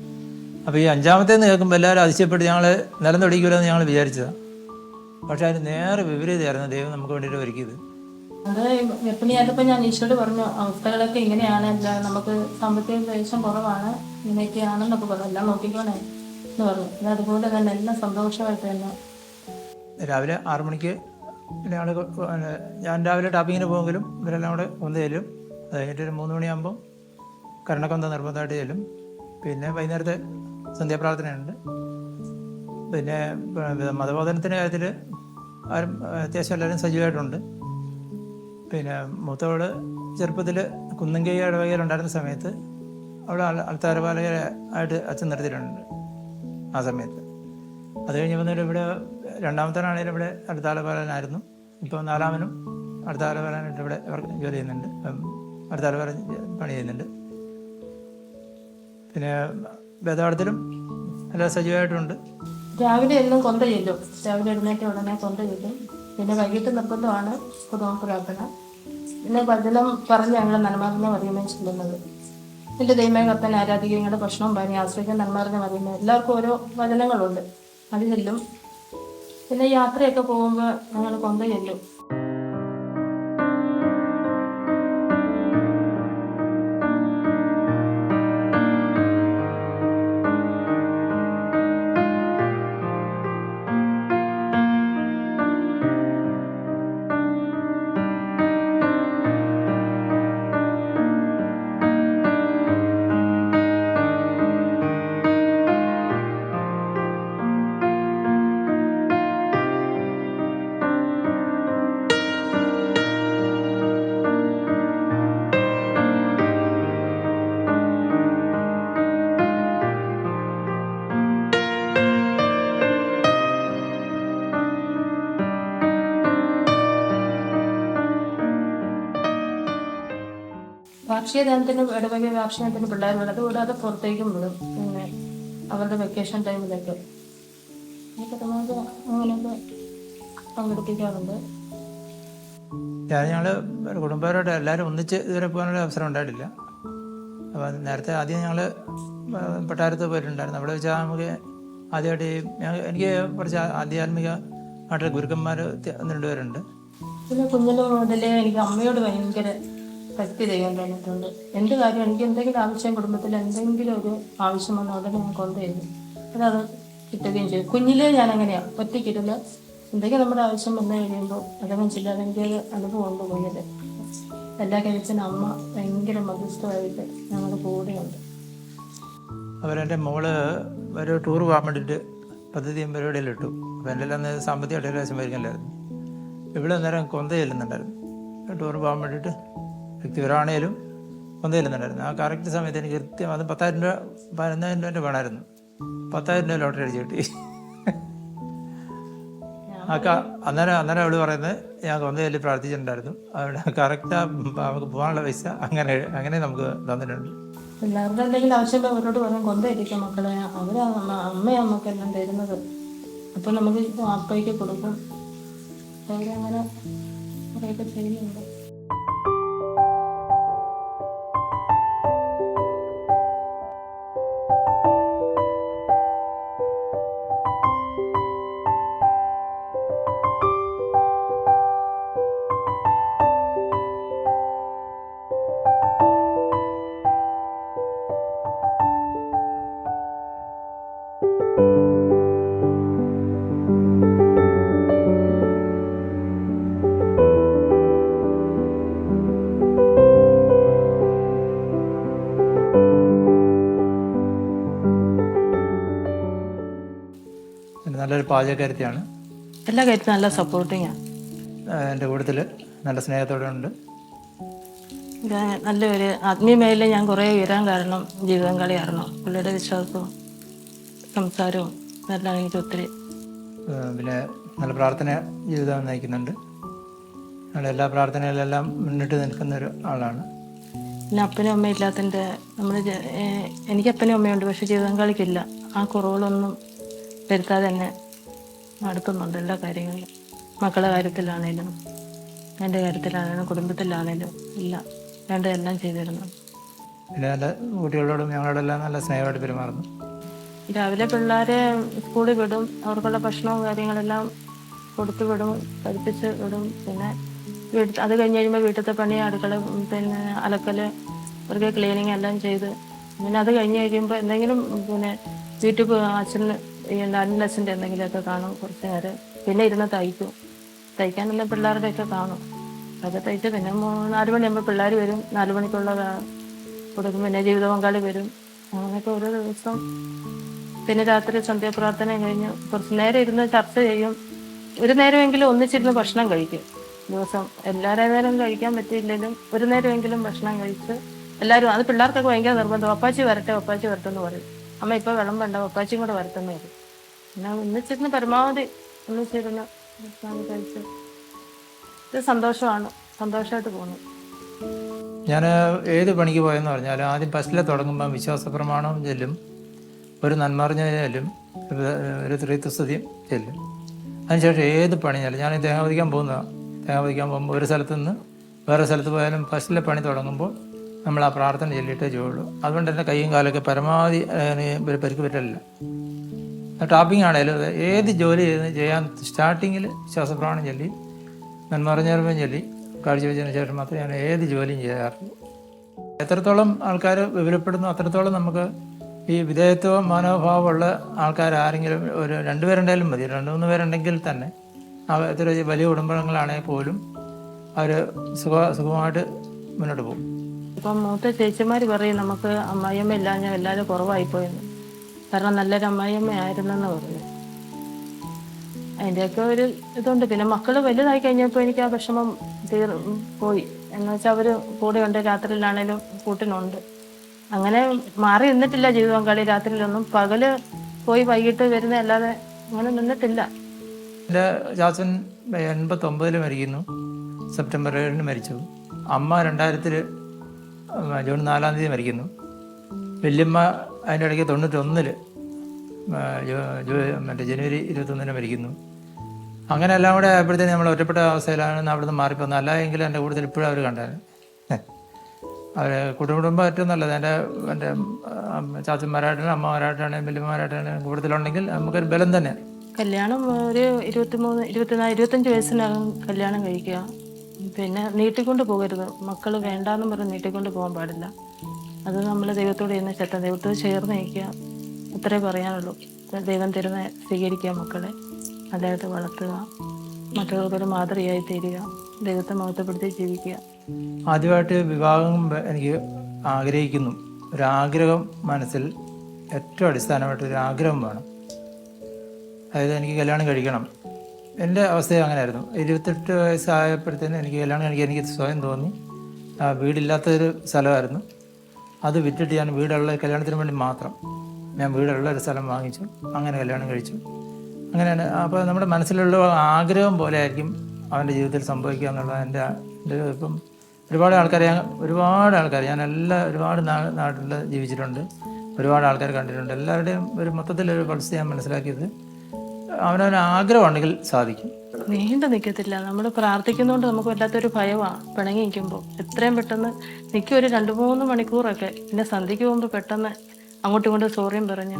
അപ്പോൾ ഈ 5ാമത്തേന്ന് കേൾക്കുമ്പോൾ എല്ലാവരും അതിശയപ്പെട്ട് ഞങ്ങൾ നിലം തൊടിക്കില്ലെന്ന് ഞങ്ങൾ വിചാരിച്ചതാണ്. പക്ഷെ അതിന് നേരെ വിപരീതമായിരുന്നു ദൈവം നമുക്ക് വേണ്ടിയിട്ട് ഒരുക്കിയത്. അത് ഗർഭിണിയായപ്പോൾ ഞാൻ ഈശോയോട് പറഞ്ഞു, അവസ്ഥകളൊക്കെ ഇങ്ങനെയാണ്, നമുക്ക് സാമ്പത്തിക ക്ലേശം കുറവാണ്, ഇങ്ങനെയൊക്കെയാണെന്നൊക്കെ പറഞ്ഞു, എല്ലാം നോക്കിക്കോണേ എന്ന് പറഞ്ഞു. അത് അതുപോലെ തന്നെ എല്ലാം സന്തോഷമായിട്ട് തന്നെ. രാവിലെ 6 മണിക്ക് ഞങ്ങൾ ഞാൻ രാവിലെ ടാപ്പിങ്ങിന് പോകുമെങ്കിലും ഇവരെല്ലാം കൂടെ ഒന്ന് ചെല്ലും. അത് കഴിഞ്ഞിട്ട് ഒരു 3 മണിയാകുമ്പോൾ കരുണക്കൊന്ത നിർബന്ധമായിട്ട് ചെല്ലും. പിന്നെ വൈകുന്നേരത്തെ സന്ധ്യാപ്രാർത്ഥനയുണ്ട്. പിന്നെ മതബോധനത്തിൻ്റെ കാര്യത്തിൽ അത്യാവശ്യം എല്ലാവരും സജീവമായിട്ടുണ്ട്. പിന്നെ മൂത്തവൾ ചെറുപ്പത്തിൽ കുന്നംകൈ ഇടവകയിലുണ്ടായിരുന്ന സമയത്ത് അവിടെ അൾത്താരപാലകരായിട്ട് അച്ഛൻ നിർത്തിയിട്ടുണ്ട് ആ സമയത്ത്. അത് കഴിഞ്ഞ് വന്നിട്ട് ഇവിടെ 2ാമത്തവനാണെങ്കിലും ഇവിടെ അടുത്താലപാലനായിരുന്നു. ഇപ്പോൾ 4ാമനും അടുത്താലപാലനായിട്ട് ഇവിടെ ജോലി ചെയ്യുന്നുണ്ട്, അടുത്താലപാലൻ പണി ചെയ്യുന്നുണ്ട്. പിന്നെ വേദപാഠത്തിലും എല്ലാം സജീവമായിട്ടുണ്ട്. രാവിലെ എന്നും കൊന്ത ചെല്ലും, രാവിലെ എഴുന്നേറ്റ് ഉടനെ കൊന്ത ചെല്ലും. പിന്നെ വൈകിട്ട് നിർബന്ധമാണ് കുടുംബ പ്രാർത്ഥന. പിന്നെ വചനം പറഞ്ഞ് ഞങ്ങൾ നന്മാർന്ന മറിയമേ ചെല്ലുന്നത്. എൻ്റെ ദൈവമേ കർത്താൻ ആരാധിക്കുക, ഞങ്ങളുടെ ഭക്ഷണവും പാനി ആശ്രയിക്കാൻ നന്മാർന്ന മറിയമേ. എല്ലാവർക്കും ഓരോ വചനങ്ങളുണ്ട്, അത് ചെല്ലും. പിന്നെ യാത്രയൊക്കെ പോകുമ്പോൾ ഞങ്ങൾ കൊന്ത ചെല്ലും. വാർഷിക ദിനത്തിന് ഇടവക വാർഷിക ദിനത്തിന് പിള്ളേർ വിടും. അതുകൂടാതെ പുറത്തേക്കും വിടും. പിന്നെ അവരുടെ വെക്കേഷൻ ടൈമിലൊക്കെ ഈ പരമാവധി അങ്ങനെയൊക്കെ പങ്കെടുപ്പിക്കാറുണ്ട്. ഞങ്ങൾ കുടുംബപരമായിട്ട് എല്ലാവരും ഒന്നിച്ച് ഇതുവരെ പോകാനുള്ള അവസരം ഉണ്ടായിട്ടില്ല. അപ്പോൾ നേരത്തെ ആദ്യം ഞങ്ങൾ കൊട്ടാരത്ത് പോയിട്ടുണ്ടായിരുന്നു. അവിടെ വെച്ചാൽ നമുക്ക് ആദ്യമായിട്ട് എനിക്ക് കുറച്ച് ആധ്യാത്മികമായിട്ടുള്ള ഗുരുക്കന്മാർ ഒന്ന് രണ്ടുപേരുണ്ട്. പിന്നെ കുഞ്ഞിലെ മുതലേ എനിക്ക് അമ്മയോട് ഭയങ്കര ഭക്തി ചെയ്യാൻ തോന്നിയിട്ടുണ്ട്. എന്ത് കാര്യം എനിക്ക് എന്തെങ്കിലും ആവശ്യം, കുടുംബത്തിൽ എന്തെങ്കിലും ഒരു ആവശ്യം വന്ന ഉടനെ ഞാൻ കൊണ്ടുവരുന്നു. അത് കിട്ടുകയും ചെയ്യും. കുഞ്ഞിലേ ഞാൻ അങ്ങനെയാണ്, ഒറ്റയ്ക്കിരുന്ന് എന്തെങ്കിലും നമ്മുടെ ആവശ്യം വന്നു കഴിയുമ്പോൾ അതങ്ങനെ ചില്ലാതെ എനിക്കൊരു അനുഭവം ഉണ്ട്. കുഞ്ഞില് എല്ലാ കാര്യത്തിനും അമ്മ ഭയങ്കര മധ്യസ്ഥമായിട്ട് ഞങ്ങളുടെ കൂടെയുണ്ട്. അവരെൻ്റെ മോള് ഒരു ടൂർ പോകാൻ വേണ്ടിയിട്ട് പദ്ധതിയും പരിപാടിയിലിട്ടു. അപ്പോൾ എൻ്റെ എല്ലാം സാമ്പത്തികമായിട്ട് ഏകദേശം വരികയില്ലായിരുന്നു. ഇവിടെ അന്നേരം കൊന്ത ചെല്ലുന്നുണ്ടായിരുന്നു. ടൂർ പോകാൻ വേണ്ടിയിട്ട് വ്യക്തിപരമാണേലും കൊന്ത ചെല്ലുന്നുണ്ടായിരുന്നു. ആ കറക്റ്റ് സമയത്ത് എനിക്ക് കൃത്യം അത് 10,000 രൂപ 11,000 രൂപ വേണമായിരുന്നു. 10,000 രൂപ ലോട്ടറി അടിച്ച് കിട്ടി. അന്നേരം അവള് പറയുന്നത് ഞാൻ കൊന്ത ചൊല്ലി പ്രാർത്ഥിച്ചിട്ടുണ്ടായിരുന്നു. അവിടെ കറക്റ്റ് നമുക്ക് പോകാനുള്ള പൈസ അങ്ങനെ നമുക്ക് തന്നിട്ടുണ്ട്. എല്ലാവരുടെ എന്തെങ്കിലും ആവശ്യം അവരോട് പറയാൻ കൊന്തയിരിക്കും മക്കളെ, അവര് അമ്മയാണ് നമുക്കെല്ലാം തരുന്നത്. അപ്പം നമുക്ക് അപ്പയ്ക്ക് കൊടുക്കും. അവരങ്ങനെ കുറേയൊക്കെ ചെയ്യുന്നുണ്ട്. നല്ലൊരു പാചകക്കാരത്തിയാണ്. എല്ലാ കാര്യത്തിലും നല്ല സപ്പോർട്ടിങ്ങാണ്. എൻ്റെ കൂട്ടത്തിൽ നല്ല സ്നേഹത്തോടെ ഉണ്ട്. നല്ലൊരു ആത്മീയ മേഖല ഞാൻ കുറേ ഉയരാൻ കാരണം ജീവിതം കളിയായിരുന്നു. പുള്ളിയുടെ വിശ്വാസവും സംസാരവും എല്ലാം എനിക്ക് ഒത്തിരി. പിന്നെ നല്ല പ്രാർത്ഥന ജീവിതം നയിക്കുന്നുണ്ട്. എല്ലാ പ്രാർത്ഥനയിലെല്ലാം മുന്നിട്ട് നിൽക്കുന്ന ഒരു ആളാണ്. പിന്നെ അപ്പനും അമ്മയും ഇല്ലാത്തതിൻ്റെ നമ്മൾ എനിക്ക് അപ്പനും അമ്മയുണ്ട്, പക്ഷെ ജീവിതം കളിക്കില്ല. ആ കുറവുകളൊന്നും വരുത്താതെ തന്നെ നടത്തുന്നുണ്ട് എല്ലാ കാര്യങ്ങളും. മക്കളുടെ കാര്യത്തിലാണേലും എൻ്റെ കാര്യത്തിലാണേലും കുടുംബത്തിലാണേലും എല്ലാം വേണ്ടതെല്ലാം ചെയ്തിരുന്നു. പിന്നെ നല്ല കുട്ടികളോടും ഞങ്ങളോടെല്ലാം നല്ല സ്നേഹമായിട്ട് പെരുമാറുന്നു. രാവിലെ പിള്ളേരെ സ്കൂളിൽ വിടും, അവർക്കുള്ള ഭക്ഷണവും കാര്യങ്ങളെല്ലാം കൊടുത്തു വിടും, പഠിപ്പിച്ച് വിടും. പിന്നെ അത് കഴിഞ്ഞ് കഴിയുമ്പോൾ വീട്ടിലത്തെ പണി, അടുക്കള, പിന്നെ അലക്കൽ, അവർക്ക് ക്ലീനിങ് എല്ലാം ചെയ്ത് പിന്നെ അത് കഴിഞ്ഞ് കഴിയുമ്പോൾ എന്തെങ്കിലും പിന്നെ യൂട്യൂബ് അച്ഛന് ലെസൻ്റെ എന്തെങ്കിലുമൊക്കെ കാണും കുറച്ച് നേരം. പിന്നെ ഇരുന്ന് തയ്ക്കാനുള്ള പിള്ളേരുടെയൊക്കെ കാണും. അതൊക്കെ തയ്ച്ച് പിന്നെ 4 മണിയാകുമ്പോൾ പിള്ളേർ വരും. 4 മണിക്കുള്ള കൊടുക്കും. പിന്നെ ജീവിത പങ്കാളി വരും. അങ്ങനെയൊക്കെ ഓരോ ദിവസം. പിന്നെ രാത്രി സന്ധ്യാപ്രാർത്ഥന കഴിഞ്ഞ് കുറച്ച് നേരം ഇരുന്ന് ചർച്ച ചെയ്യും. ഒരു നേരമെങ്കിലും ഒന്നിച്ചിരുന്ന് ഭക്ഷണം കഴിക്കും ദിവസം. എല്ലാ നേരം കഴിക്കാൻ പറ്റിയില്ലെങ്കിലും ഒരു നേരമെങ്കിലും ഭക്ഷണം കഴിച്ച് എല്ലാവരും. അത് പിള്ളേർക്കൊക്കെ ഭയങ്കര നിർബന്ധം. അപ്പാച്ചി വരട്ടെ എന്ന് പറയും. അമ്മ ഇപ്പോൾ വെള്ളം വേണ്ട, അപ്പാച്ചിയും കൂടെ വരട്ടെന്ന് വരും. പിന്നെ ഒന്നിച്ചിരുന്ന് പരമാവധി ഒന്നിച്ചിരുന്ന് ഭക്ഷണം കഴിച്ച് ഇത് സന്തോഷമായിട്ട് പോകുന്നു. ഞാൻ ഏത് പണിക്ക് പോയെന്ന് പറഞ്ഞാൽ ആദ്യം ഫസ്റ്റിൽ തുടങ്ങുമ്പോൾ വിശ്വാസ പ്രമാണവും ചെല്ലും, ഒരു നന്മറിഞ്ഞ ചെല്ലും, ഒരു ത്രിത്വസ്തുതിയും ചെല്ലും. അതിനുശേഷം ഏത് പണി ചെല്ലും. ഞാൻ തേങ്ങ പതിക്കാൻ പോകുമ്പോൾ ഒരു സ്ഥലത്ത് നിന്ന് വേറെ സ്ഥലത്ത് പോയാലും ഫസ്റ്റിലെ പണി തുടങ്ങുമ്പോൾ നമ്മൾ ആ പ്രാർത്ഥന ചൊല്ലിയിട്ടേ ചെയ്യുള്ളൂ. അതുകൊണ്ട് തന്നെ കൈയും കാലൊക്കെ പരമാവധി പരിക്ക് പറ്റില്ല. ടാപ്പിംഗ് ആണെങ്കിലും ഏത് ജോലി ചെയ്യാൻ സ്റ്റാർട്ടിങ്ങിൽ ശ്വാസപ്രമാണം ചൊല്ലി നന്മറിഞ്ഞ ചൊല്ലി കാഴ്ചവെച്ചതിന് ശേഷം മാത്രമേ ഞാൻ ഏത് ജോലിയും ചെയ്യാറുള്ളൂ. എത്രത്തോളം ആൾക്കാർ വിപുലപ്പെടുന്നു അത്രത്തോളം നമുക്ക് ഈ വിധേയത്വ മനോഭാവമുള്ള ആൾക്കാർ ആരെങ്കിലും ഒരു 2 പേരുണ്ടെങ്കിലും മതി. 2-3 പേരുണ്ടെങ്കിൽ തന്നെ എത്ര വലിയ കുടുംബങ്ങളാണെങ്കിൽ പോലും അവർ സുഖമായിട്ട് മുന്നോട്ട് പോകും. ഇപ്പം മൂത്ത ചേച്ചിമാർ പറയും നമുക്ക് അമ്മായിയമ്മ ഇല്ലാഞ്ഞാൽ എല്ലാവരും കുറവായിപ്പോയെന്ന്. കാരണം നല്ലൊരു അമ്മായിയമ്മയായിരുന്നെന്ന് പറഞ്ഞു. അതിൻ്റെയൊക്കെ ഒരു ഇതുണ്ട്. പിന്നെ മക്കൾ വലുതായി കഴിഞ്ഞപ്പോൾ എനിക്ക് ആ വിഷമം പോയി. എന്ന് വെച്ചാൽ അവർ കൂടെയുണ്ട്, രാത്രിയിലാണേലും കൂട്ടിനുണ്ട്. അങ്ങനെ മാറി നിന്നിട്ടില്ല ജീവിത പങ്കാളി. രാത്രിയിലൊന്നും പകല് പോയി വൈകിട്ട് വരുന്ന അല്ലാതെ അങ്ങനെ നിന്നിട്ടില്ല. എൻ്റെ ചാച്ചൻ 89 മരിക്കുന്നു. സെപ്റ്റംബർ 7 മരിച്ചു. അമ്മ 2000 ജൂൺ 4-ാം തീയതി മരിക്കുന്നു. വല്യമ്മ അതിൻ്റെ ഇടയ്ക്ക് 91-ൽ മറ്റേ ജനുവരി 21-ന് മരിക്കുന്നു. അങ്ങനെ എല്ലാം കൂടെ ആയപ്പോഴത്തേന് നമ്മൾ ഒറ്റപ്പെട്ട അവസ്ഥയിലാണ് അവിടുന്ന് മാറിപ്പോകുന്നത്. അല്ല എങ്കിലും എൻ്റെ കൂടുതൽ ഇപ്പോഴും അവർ കണ്ടായിരുന്നു. അവർ കുടുംബം ഏറ്റവും നല്ലത്. എൻ്റെ ചാച്ചന്മാരായിട്ടാണ്, അമ്മമാരായിട്ടാണ്, വല്യമ്മമാരായിട്ടാണ് കൂടുതലുണ്ടെങ്കിൽ നമുക്കൊരു ബലം തന്നെ. കല്യാണം ഒരു 23, 24, 25 വയസ്സിനകം കല്യാണം കഴിക്കുക. പിന്നെ നീട്ടിക്കൊണ്ട് പോകരുത്. മക്കൾ വേണ്ടാന്നും പറഞ്ഞ് നീട്ടിക്കൊണ്ട് പോകാൻ പാടില്ല. അത് നമ്മൾ ദൈവത്തോട് ചെയ്യുന്ന ചെത്ത ദൈവത്തോട് ചേർന്ന് നിൽക്കുക. അത്രേ പറയാനുള്ളൂ. ദൈവം തരുന്ന സ്വീകരിക്കുക, മക്കളെ നല്ലതായിട്ട് വളർത്തുക, മറ്റുള്ളവർക്കൊരു മാതൃകയായി തീരുക, ദൈവത്തെ മഹത്വപ്പെടുത്തി ജീവിക്കുക. ആദ്യമായിട്ട് വിവാഹം എനിക്ക് ആഗ്രഹിക്കുന്നു. ഒരാഗ്രഹം മനസ്സിൽ ഏറ്റവും അടിസ്ഥാനമായിട്ടൊരു ആഗ്രഹം വേണം. അതായത് എനിക്ക് കല്യാണം കഴിക്കണം. എൻ്റെ അവസ്ഥ അങ്ങനെയായിരുന്നു. 28 വയസ്സായപ്പോഴത്തേനും എനിക്ക് കല്യാണം കഴിക്കാൻ എനിക്ക് സ്വയം തോന്നി. വീടില്ലാത്തൊരു സ്ഥലമായിരുന്നു. അത് വിറ്റിട്ട് ഞാൻ വീടുള്ള കല്യാണത്തിന് വേണ്ടി മാത്രം ഞാൻ വീടുള്ള ഒരു സ്ഥലം വാങ്ങിച്ചു. അങ്ങനെ കല്യാണം കഴിച്ചു. അങ്ങനെയാണ്. അപ്പോൾ നമ്മുടെ മനസ്സിലുള്ള ആഗ്രഹം പോലെ ആയിരിക്കും അവൻ്റെ ജീവിതത്തിൽ സംഭവിക്കുക എന്നുള്ളത് എൻ്റെ ഇപ്പം ഒരുപാട് ആൾക്കാർ ഞാൻ ഒരുപാട് നാട്ടിൽ ജീവിച്ചിട്ടുണ്ട്. ഒരുപാട് ആൾക്കാർ കണ്ടിട്ടുണ്ട്. എല്ലാവരുടെയും ഒരു മൊത്തത്തിലൊരു പൾസ് ഞാൻ മനസ്സിലാക്കിയത് അവനവന് ആഗ്രഹമുണ്ടെങ്കിൽ സാധിക്കും. നീണ്ടു നിൽക്കത്തില്ല. നമ്മൾ പ്രാർത്ഥിക്കുന്നതുകൊണ്ട് നമുക്ക് വല്ലാത്തൊരു ഭയമാണ്. പിണങ്ങി നിൽക്കുമ്പോൾ എത്രയും പെട്ടെന്ന് നിൽക്കും. ഒരു 2-3 മണിക്കൂറൊക്കെ. പിന്നെ സന്ധ്യയ്ക്ക് പോകുമ്പോൾ പെട്ടെന്ന് അങ്ങോട്ടും ഇങ്ങോട്ടും സോറിയും പറഞ്ഞ്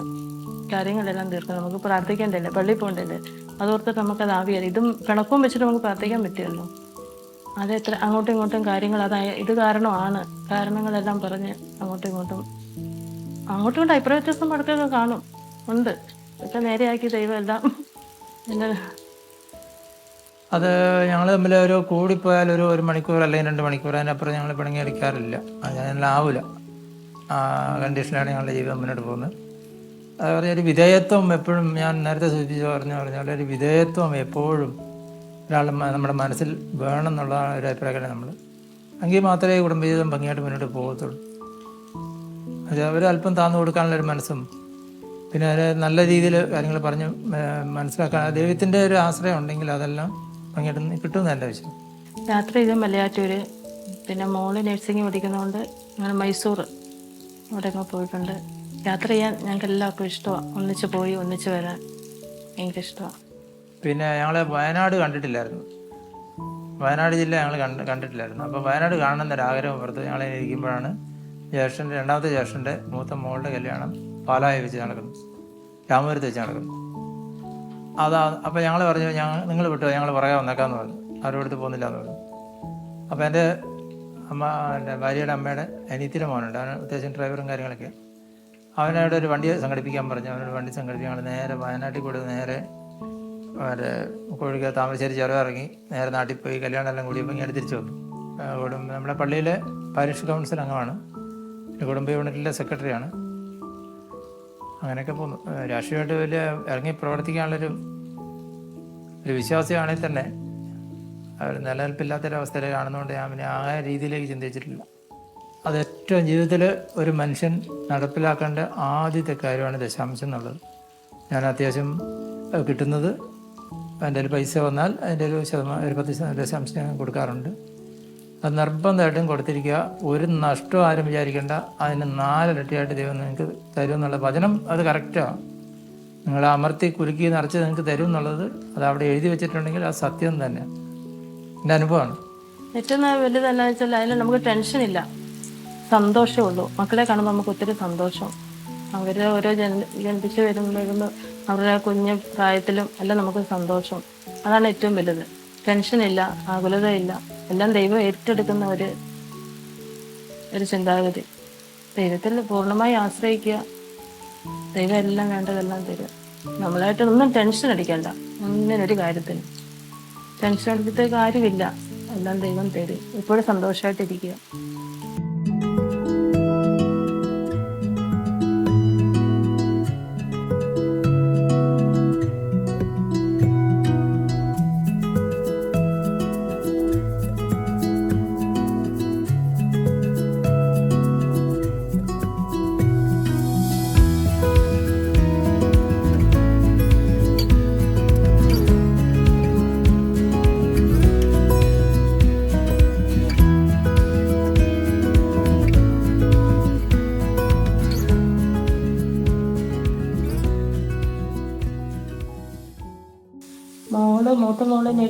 കാര്യങ്ങളെല്ലാം തീർക്കും. നമുക്ക് പ്രാർത്ഥിക്കേണ്ടല്ലേ, പള്ളിയിൽ പോകണ്ടല്ലേ, അതോർത്തിട്ട് നമുക്കത് ആവിയല്ല. ഇതും പിണക്കവും വെച്ചിട്ട് നമുക്ക് പ്രാർത്ഥിക്കാൻ പറ്റുമല്ലോ. അത് എത്ര അങ്ങോട്ടും ഇങ്ങോട്ടും കാര്യങ്ങൾ ഇത് കാരണമാണ്, കാരണങ്ങളെല്ലാം പറഞ്ഞ് അങ്ങോട്ടും ഇങ്ങോട്ടും അഭിപ്രായ വ്യത്യാസം പടക്കൊക്കെ കാണും, ഉണ്ട്. ഇതൊക്കെ നേരെയാക്കി ദൈവം എല്ലാം. അത് ഞങ്ങൾ തമ്മിൽ ഒരു കൂടിപ്പോയാൽ ഒരു മണിക്കൂർ അല്ലെങ്കിൽ 2 മണിക്കൂർ, അതിനപ്പുറം ഞങ്ങൾ പിണങ്ങി അടിക്കാറില്ല. അതിനാവില്ല. ആ കണ്ടീഷനിലാണ് ഞങ്ങളുടെ ജീവിതം മുന്നോട്ട് പോകുന്നത്. അത് പറഞ്ഞൊരു വിധേയത്വം എപ്പോഴും, ഞാൻ നേരത്തെ സൂചിപ്പിച്ച് പറഞ്ഞാൽ ഒരു വിധേയത്വം എപ്പോഴും നമ്മുടെ മനസ്സിൽ വേണം എന്നുള്ള ഒരു അഭിപ്രായമാണ് നമ്മൾ. എങ്കിൽ മാത്രമേ കുടുംബജീവിതം ഭംഗിയായിട്ട് മുന്നോട്ട് പോകത്തുള്ളൂ. അത് അവരല്പം താന്നു കൊടുക്കാനുള്ളൊരു മനസ്സും, പിന്നെ അത് നല്ല രീതിയിൽ കാര്യങ്ങൾ പറഞ്ഞ് മനസ്സിലാക്കാൻ ദൈവത്തിൻ്റെ ഒരു ആശ്രയം ഉണ്ടെങ്കിൽ അതെല്ലാം ഭംഗിയായിട്ട് കിട്ടുമെന്ന് എൻ്റെ വിഷയം. യാത്ര ചെയ്ത് മലയാറ്റൂർ, പിന്നെ മോള് നഴ്സിംഗ് പഠിക്കുന്നതുകൊണ്ട് അങ്ങനെ മൈസൂർ അവിടെയൊക്കെ പോയിട്ടുണ്ട്. യാത്ര ചെയ്യാൻ ഞങ്ങൾക്ക് എല്ലാവർക്കും ഇഷ്ടമാണ്. ഒന്നിച്ച് പോയി ഒന്നിച്ച് വരാൻ ഭയങ്കര ഇഷ്ടമാണ്. പിന്നെ ഞങ്ങൾ വയനാട് കണ്ടിട്ടില്ലായിരുന്നു. വയനാട് ജില്ല ഞങ്ങൾ കണ്ടിട്ടില്ലായിരുന്നു. അപ്പോൾ വയനാട് കാണണമെന്നൊരാഗ്രഹം പുറത്ത് ഞങ്ങൾ ഇരിക്കുമ്പോഴാണ് രണ്ടാമത്തെ ജ്യേഷ്ഠൻ്റെ മൂത്ത മോളുടെ കല്യാണം പാലായി വെച്ച് നടക്കുന്നു, രാമപുരത്ത് വെച്ച് നടക്കുന്നു. അപ്പോൾ ഞങ്ങൾ പറഞ്ഞു, നിങ്ങൾ വിട്ടോ, ഞങ്ങൾ പറയാൻ വന്നേക്കാമെന്ന് പറഞ്ഞു. അവരുടെ അടുത്ത് പോകുന്നില്ല എന്ന് പറഞ്ഞു. അപ്പോൾ എൻ്റെ ഭാര്യയുടെ അമ്മയുടെ അനിയത്തിയുടെ മോനുണ്ട്. അവന് അത്യാവശ്യം ഡ്രൈവറും കാര്യങ്ങളൊക്കെ. അവനവിടെ ഒരു വണ്ടി സംഘടിപ്പിക്കാൻ പറഞ്ഞു. അവനോട് വണ്ടി സംഘടിപ്പിക്കാൻ നേരെ വയനാട്ടിൽ കൂടി നേരെ കോഴിക്കോട് താമരശ്ശേരി ചുരം ഇറങ്ങി നേരെ നാട്ടിൽ പോയി കല്യാണം എല്ലാം കൂടി ഇങ്ങനെ തിരിച്ചു വന്നു. നമ്മുടെ പള്ളിയിലെ പാരിഷ് കൗൺസിൽ അംഗമാണ്, കുടുംബ യൂണിറ്റിലെ സെക്രട്ടറിയാണ്. അങ്ങനെയൊക്കെ പോകുന്നു. രാഷ്ട്രീയമായിട്ട് വലിയ ഇറങ്ങി പ്രവർത്തിക്കാനുള്ളൊരു വിശ്വാസിയാണെങ്കിൽ തന്നെ അവർ നിലനിൽപ്പില്ലാത്തൊരവസ്ഥയിൽ കാണുന്നതുകൊണ്ട് ഞാൻ പിന്നെ ആ രീതിയിലേക്ക് ചിന്തിച്ചിട്ടില്ല. അത് ഏറ്റവും ജീവിതത്തിൽ ഒരു മനുഷ്യൻ നടപ്പിലാക്കേണ്ട ആദ്യത്തെ കാര്യമാണ് ദശാംശം എന്നുള്ളത്. ഞാൻ അത്യാവശ്യം കിട്ടുന്നത് എൻ്റെ കയ്യിൽ പൈസ വന്നാൽ അതിൻ്റെ ഒരു 10% ഞാൻ കൊടുക്കാറുണ്ട്. അത് നിർബന്ധമായിട്ടും കൊടുത്തിരിക്കുക. ഒരു നഷ്ടവും ആരും വിചാരിക്കേണ്ട. അതിന് 4 ഇരട്ടിയായിട്ട് ദൈവം നിങ്ങൾക്ക് തരും എന്നുള്ള വചനം അത് കറക്റ്റാണ്. നിങ്ങൾ അമർത്തി കുലുക്കി നിറച്ച് നിങ്ങൾക്ക് തരും എന്നുള്ളത് അത് അവിടെ എഴുതി വെച്ചിട്ടുണ്ടെങ്കിൽ അത് സത്യം തന്നെ. എൻ്റെ അനുഭവമാണ്. ഏറ്റവും വലുതെന്നു വെച്ചാൽ അതിൽ നമുക്ക് ടെൻഷനില്ല, സന്തോഷമേ ഉള്ളൂ. മക്കളെ കാണുമ്പോൾ നമുക്ക് ഒത്തിരി സന്തോഷം. അവർ ഓരോ ജനിപ്പിച്ച് വരുമ്പോഴും അവരുടെ കുഞ്ഞു പ്രായത്തിലും എല്ലാം നമുക്ക് സന്തോഷം. അതാണ് ഏറ്റവും വലുത്. ടെൻഷനില്ല, ആകുലതയില്ല, എല്ലാം ദൈവം ഏറ്റെടുക്കുന്ന ഒരു ചിന്താഗതി. ദൈവത്തിൽ പൂർണ്ണമായി ആശ്രയിക്കുക. ദൈവം എല്ലാം വേണ്ടതെല്ലാം തരും. നമ്മളായിട്ട് ഒന്നും ടെൻഷൻ അടിക്കണ്ട. ഒന്നിനൊരു കാര്യത്തിന് ടെൻഷൻ അടിച്ചിട്ട് കാര്യമില്ല. എല്ലാം ദൈവം തരും. എപ്പോഴും സന്തോഷമായിട്ടിരിക്കുക.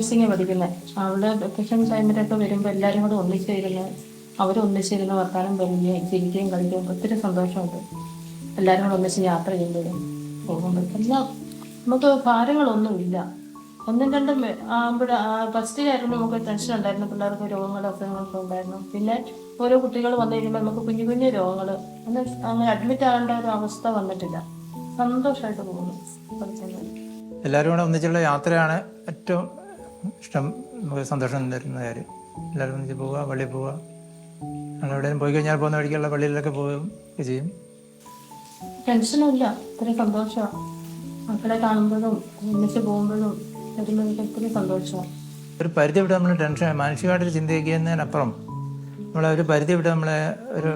നേഴ്സിംഗ് പഠിക്കുന്നത്. അവിടെ വെക്കേഷൻ ടൈമിലൊക്കെ വരുമ്പോൾ എല്ലാവരും കൂടെ ഒന്നിച്ചിരുന്ന് അവരൊന്നിച്ചിരുന്ന് വർത്താനം പറയുകയും ചിരിക്കുകയും കളിക്കുകയും ഒത്തിരി സന്തോഷമുണ്ട്. എല്ലാവരും കൂടെ ഒന്നിച്ച് യാത്ര ചെയ്യുമ്പോഴും പോകുമ്പോൾ എല്ലാം നമുക്ക് ഭാരങ്ങളൊന്നുമില്ല. ഒന്നും രണ്ടും ആകുമ്പോൾ ഫസ്റ്റിലായിരുന്നു നമുക്ക് ടെൻഷൻ ഉണ്ടായിരുന്നു, പിള്ളേർക്ക് രോഗങ്ങളും അസുഖങ്ങളൊക്കെ ഉണ്ടായിരുന്നു. പിന്നെ ഓരോ കുട്ടികൾ വന്നു കഴിയുമ്പോൾ നമുക്ക് കുഞ്ഞു കുഞ്ഞു രോഗങ്ങൾ അങ്ങനെ അഡ്മിറ്റ് ആകേണ്ട ഒരു അവസ്ഥ വന്നിട്ടില്ല. സന്തോഷമായിട്ട് പോകുന്നു. എല്ലാവരും കൂടെ ഒന്നിച്ചുള്ള യാത്രയാണ് ഏറ്റവും ഇഷ്ടം, നമുക്ക് സന്തോഷം തരുന്ന കാര്യം. എല്ലാവരും ഒന്നിച്ച് പോവുക, പള്ളിയിൽ പോവുക. ഞങ്ങൾ എവിടെയും പോയി കഴിഞ്ഞാൽ പോകുന്ന വഴിക്കുള്ള പള്ളിയിലൊക്കെ പോവുകയൊക്കെ ചെയ്യും. ടെൻഷനും ഇല്ല, ഇത്രയും സന്തോഷമാണ്. മക്കളെ കാണുമ്പോഴും ഒന്നിച്ച് പോകുമ്പോഴും വരുമ്പോഴൊക്കെ ഒത്തിരി സന്തോഷമാണ്. ഒരു പരിധി വിട്ട് നമ്മൾ ടെൻഷൻ മാനസികമായിട്ടൊരു ചിന്തിക്കുന്നതിനപ്പുറം നമ്മളൊരു പരിധി വിട്ട് നമ്മളെ ഒരു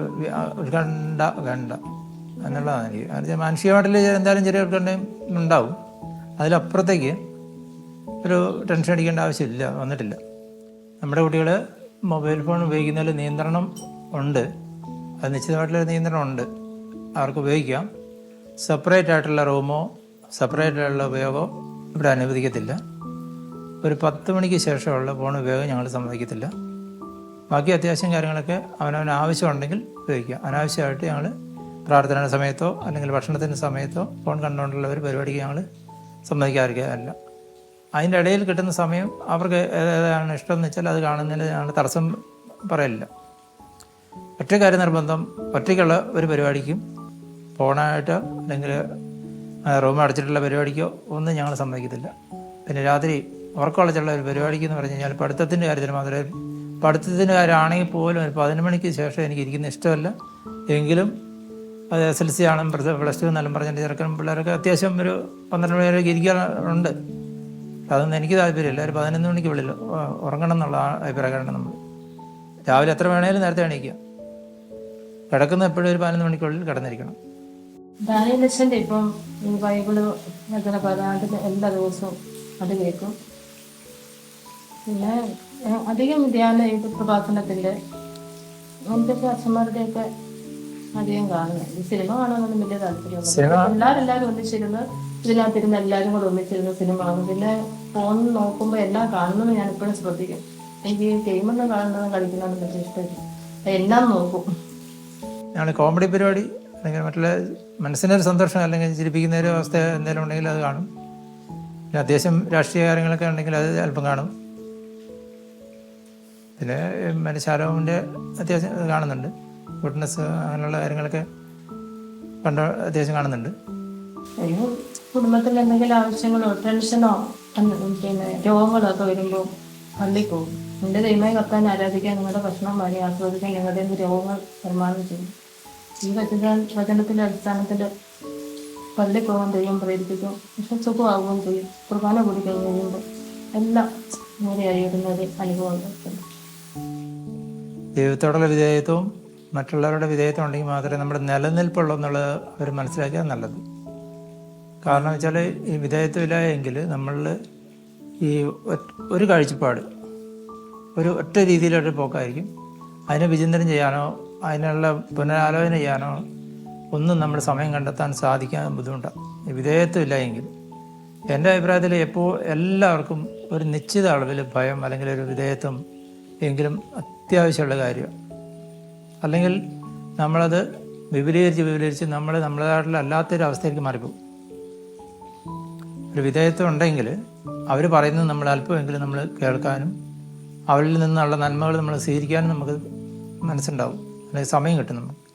ഉത്കണ്ഠ വേണ്ട എന്നുള്ളതാണ് എനിക്ക്. കാരണം മാനസികമായിട്ടുള്ള എന്തായാലും ചെറിയ ഉത്കണ്ഠയും ഉണ്ടാവും. അതിലപ്പുറത്തേക്ക് ഒരു ടെൻഷൻ അടിക്കേണ്ട ആവശ്യമില്ല, വന്നിട്ടില്ല. നമ്മുടെ കുട്ടികൾ മൊബൈൽ ഫോൺ ഉപയോഗിക്കുന്നതിൽ നിയന്ത്രണം ഉണ്ട്, അത് നിശ്ചിതമായിട്ടുള്ളൊരു നിയന്ത്രണം ഉണ്ട്. അവർക്ക് ഉപയോഗിക്കാം. സെപ്പറേറ്റ് ആയിട്ടുള്ള റൂമോ സെപ്പറേറ്റ് ആയിട്ടുള്ള ഉപയോഗമോ ഇവിടെ അനുവദിക്കത്തില്ല. ഒരു 10 മണിക്ക് ശേഷമുള്ള ഫോൺ ഉപയോഗം ഞങ്ങൾ സമ്മതിക്കത്തില്ല. ബാക്കി അത്യാവശ്യം കാര്യങ്ങളൊക്കെ അവനവന് ആവശ്യമുണ്ടെങ്കിൽ ഉപയോഗിക്കുക. അനാവശ്യമായിട്ട് ഞങ്ങൾ പ്രാർത്ഥനയുടെ സമയത്തോ അല്ലെങ്കിൽ ഭക്ഷണത്തിൻ്റെ സമയത്തോ ഫോൺ കണ്ടുകൊണ്ടുള്ള ഒരു പരിപാടിക്ക് ഞങ്ങൾ സമ്മതിക്കാറില്ല. അതിൻ്റെ ഇടയിൽ കിട്ടുന്ന സമയം അവർക്ക് ഏതാണ് ഇഷ്ടമെന്ന് വെച്ചാൽ അത് കാണുന്നതിന് ഞങ്ങൾ തടസ്സം പറയില്ല. ഒറ്റക്കാര്യ നിർബന്ധം, ഒറ്റയ്ക്കുള്ള ഒരു പരിപാടിക്കും ഫോണായിട്ടോ അല്ലെങ്കിൽ റൂം അടച്ചിട്ടുള്ള പരിപാടിക്കോ ഒന്നും ഞങ്ങൾ സമ്മതിക്കത്തില്ല. പിന്നെ രാത്രി ഉറക്കമുള്ള ഒരു പരിപാടിക്ക് എന്ന് പറഞ്ഞു കഴിഞ്ഞാൽ പഠിത്തത്തിൻ്റെ കാര്യത്തിന് മാത്രമേ, പഠിത്തത്തിൻ്റെ കാര്യമാണെങ്കിൽ പോലും ഒരു 11 മണിക്ക് ശേഷം എനിക്ക് ഇരിക്കുന്ന ഇഷ്ടമല്ല. എങ്കിലും അത് SLC ആണ്, +2 എന്നെല്ലാം പറഞ്ഞിട്ട് ചെറുക്കനും പിള്ളേരൊക്കെ അത്യാവശ്യം ഒരു 12 മണി വരെയൊക്കെ ഇരിക്കാറുണ്ട്. അതൊന്നും എനിക്ക് താല്പര്യമില്ല. ഒരു 11 മണിക്ക് ഉള്ളിൽ ഉറങ്ങണം എന്നുള്ള അഭിപ്രായമാണ് നമ്മൾ. രാവിലെ എത്ര വേണേലും നേരത്തെ എണീക്കുക, കിടക്കുന്ന എപ്പോഴും ഒരു 11 മണിക്കുള്ളിൽ കിടന്നിരിക്കണം. ഡാനിയലച്ഛൻ്റെ ഇപ്പം ബൈബിള് പാരായണത്തിന് എല്ലാ ദിവസവും അത് കേൾക്കും. പിന്നെ അധികം ധ്യാന പ്രഭാഷണത്തിൻ്റെ എന്തൊക്കെ അച്ഛന്മാരുടെയൊക്കെ അധികം കാണുന്നത്. ഈ സിനിമ കാണാനൊന്നും വലിയ താല്പര്യമൊന്നും. എല്ലാവരും ഒന്നിച്ചിരുന്ന് ഇതിനകത്തിരുന്ന് എല്ലാവരും കൂടെ ഒന്നിച്ചിരുന്ന് സിനിമ കാണും. പിന്നെ ഫോൺ നോക്കുമ്പോൾ എല്ലാം കാണുന്നത് ഞാൻ ഇപ്പോഴും ശ്രദ്ധിക്കും. എനിക്ക് ഗെയിമൊന്നും കാണുന്നതും കളിക്കുന്നതും വലിയ ഇഷ്ടമില്ല, എല്ലാം നോക്കും. ഞങ്ങൾ കോമഡി പരിപാടി അല്ലെങ്കിൽ മറ്റുള്ള മനസ്സിനൊരു സന്തോഷം അല്ലെങ്കിൽ ചിരിപ്പിക്കുന്ന ഒരു അവസ്ഥ എന്തെങ്കിലും ഉണ്ടെങ്കിൽ അത് കാണും. പിന്നെ അത്യാവശ്യം രാഷ്ട്രീയ കാര്യങ്ങളൊക്കെ ഉണ്ടെങ്കിൽ അത് അല്പം കാണും. പിന്നെ ശാലോമിൻ്റെ അത്യാവശ്യം കാണുന്നുണ്ട്. ഗുഡ്നസ് അങ്ങനെയുള്ള കാര്യങ്ങളൊക്കെ അത്യാവശ്യം കാണുന്നുണ്ട്. കുടുംബത്തിൽ എന്തെങ്കിലും ആവശ്യങ്ങളോ ടെൻഷനോ പിന്നെ രോഗങ്ങളോ ഒക്കെ വരുമ്പോൾ പള്ളി പോകും. എൻ്റെ ദൈവമായി കത്താൻ ആരാധിക്കാൻ, നിങ്ങളുടെ ഭക്ഷണം വാങ്ങി ആസ്വദിക്കാൻ, നിങ്ങളുടെ രോഗങ്ങൾ നിർമ്മാണം ചെയ്യും. ഈ വചനത്തിൻ്റെ അടിസ്ഥാനത്തിൽ പള്ളി പോകാൻ ദൈവം പ്രേരിപ്പിക്കും. പക്ഷെ സുഖമാവുകയും ചെയ്യും. കുർബാന കൂടി കഴിഞ്ഞ് കഴിയുമ്പോൾ എല്ലാം നേരെയായി വരുന്ന ഒരു അനുഭവം ഉണ്ടായിട്ടുണ്ട്. ദൈവത്തോടുള്ള വിധേയത്വവും മറ്റുള്ളവരുടെ വിധേയത്വം ഉണ്ടെങ്കിൽ മാത്രമേ നമ്മുടെ നിലനിൽപ്പുള്ളൂ എന്നുള്ളത് അവർ മനസ്സിലാക്കിയാൽ നല്ലത്. കാരണം വെച്ചാൽ ഈ വിധേയത്വമില്ല എങ്കിൽ നമ്മളിൽ ഈ ഒരു കാഴ്ചപ്പാട് ഒറ്റ രീതിയിലൊരു പോക്കായിരിക്കും. അതിനെ വിചിന്തനം ചെയ്യാനോ അതിനുള്ള പുനരാലോചന ചെയ്യാനോ ഒന്നും നമ്മൾ സമയം കണ്ടെത്താൻ സാധിക്കാൻ ബുദ്ധിമുട്ടാണ് ഈ വിധേയത്വമില്ല എങ്കിൽ. എൻ്റെ അഭിപ്രായത്തിൽ എല്ലാവർക്കും ഒരു നിശ്ചിത അളവിൽ ഭയം അല്ലെങ്കിൽ ഒരു വിധേയത്വം എങ്കിലും അത്യാവശ്യമുള്ള കാര്യമാണ്. അല്ലെങ്കിൽ നമ്മളത് വിപുലീകരിച്ച് നമ്മളതായിട്ടുള്ള അല്ലാത്തൊരു അവസ്ഥയിലേക്ക് മാറിപ്പോകും. ഒരു വിധേയത്വം ഉണ്ടെങ്കിൽ അവർ പറയുന്നത് നമ്മൾ അല്പമെങ്കിലും നമ്മൾ കേൾക്കാനും അവരിൽ നിന്നുള്ള നന്മകൾ നമ്മൾ സ്വീകരിക്കാനും നമുക്ക് മനസ്സുണ്ടാവും, അല്ലെങ്കിൽ സമയം കിട്ടും. നമുക്ക്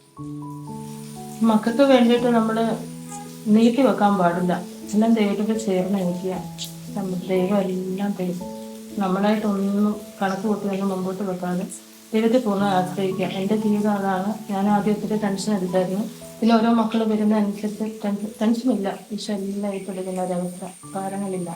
മക്കൾക്ക് വേണ്ടിയിട്ട് നമ്മൾ നീട്ടി വെക്കാൻ പാടില്ല. എല്ലാം ദൈവത്തോട് ചേർന്ന് നിൽക്കുക. ദൈവം എല്ലാം തരും. നമ്മളായിട്ടൊന്നും കണക്ക് കൂട്ടിയൊന്നും മുമ്പോട്ട് വെക്കാതെ ദൈവത്തെ പൂർണ്ണ ആശ്രയിക്കുക. എൻ്റെ ജീവിതം അതാണ്. ഞാൻ ആദ്യം ഒത്തിരി ടെൻഷൻ എടുത്തായിരുന്നു. പിന്നെ ഓരോ മക്കൾ വരുന്ന അനുസരിച്ച് ടെൻഷനില്ല. ഈശോ എല്ലാം ഏറ്റെടുക്കുന്ന ഒരവസ്ഥ, കാരണമില്ല.